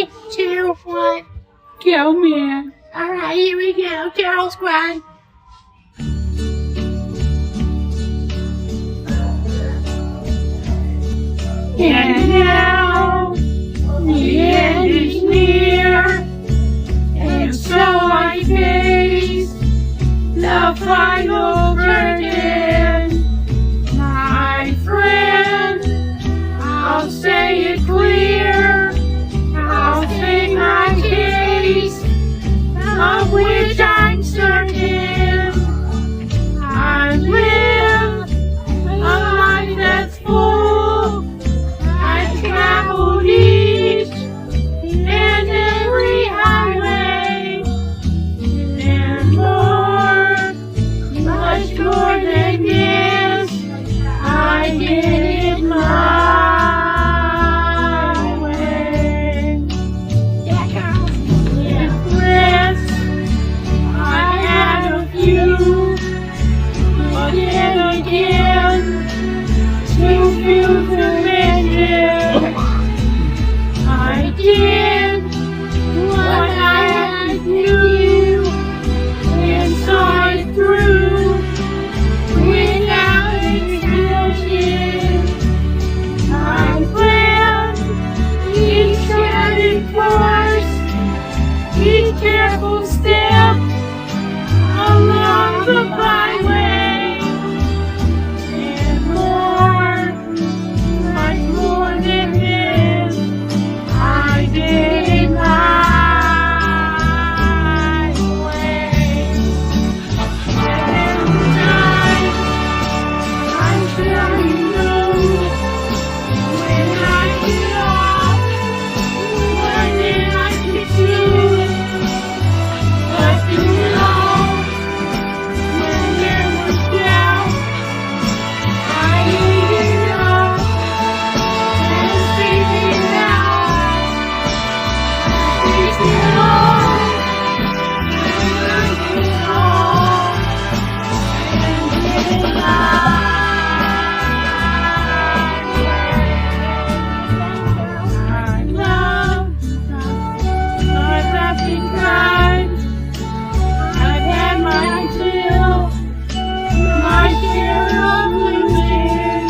3, 2, 1. Go, man. All right, here we go. Carol Squad. And now the end is near, and so I face the final curtain. My friend, I'll say it clear, I'll state my case, of which I'm certain. I live a life that's full. I traveled each and every highway, and more, much more than this, I did it my way. Yeah, girl. Regrets, I had a few, but then again, too few to mention. I did what I had to do and saw it through without extension. I planned each charted course, each careful step along the byway, and more, much more than this, I did it my way. And tonight, I'm sure you know, when I get off, what did I do? But you know, when there was doubt, I ate it up and spit it out. Spit it all, and I did it all, and did it my way. I I've laughed and cried, I've had my fill, my share of losing,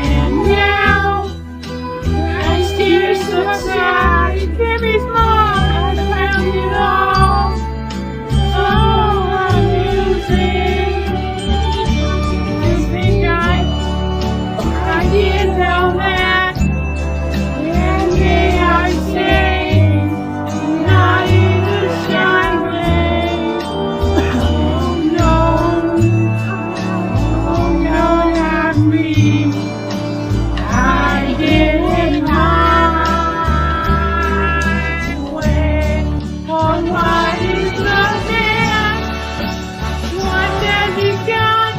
and now as tears subside, Jimmy's mom has found it all so amusing. I think I did well that, and may I say, not in a shy way. Oh no, not me. I did it my way. For what is the man? What has he got?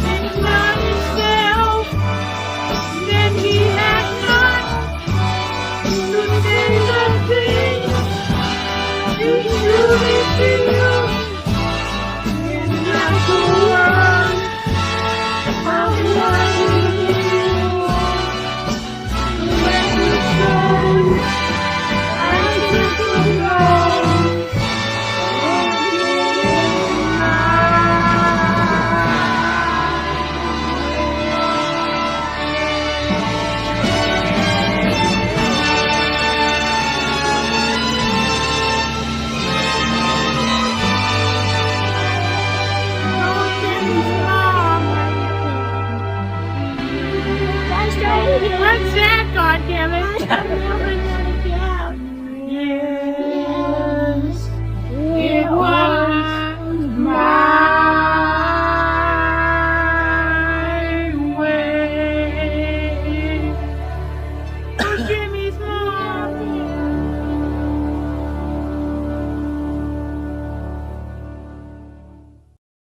It's not himself. Then he has not to say the things you truly feel. And that's the word of what you let me go. I took the road and did it my What's that, goddammit?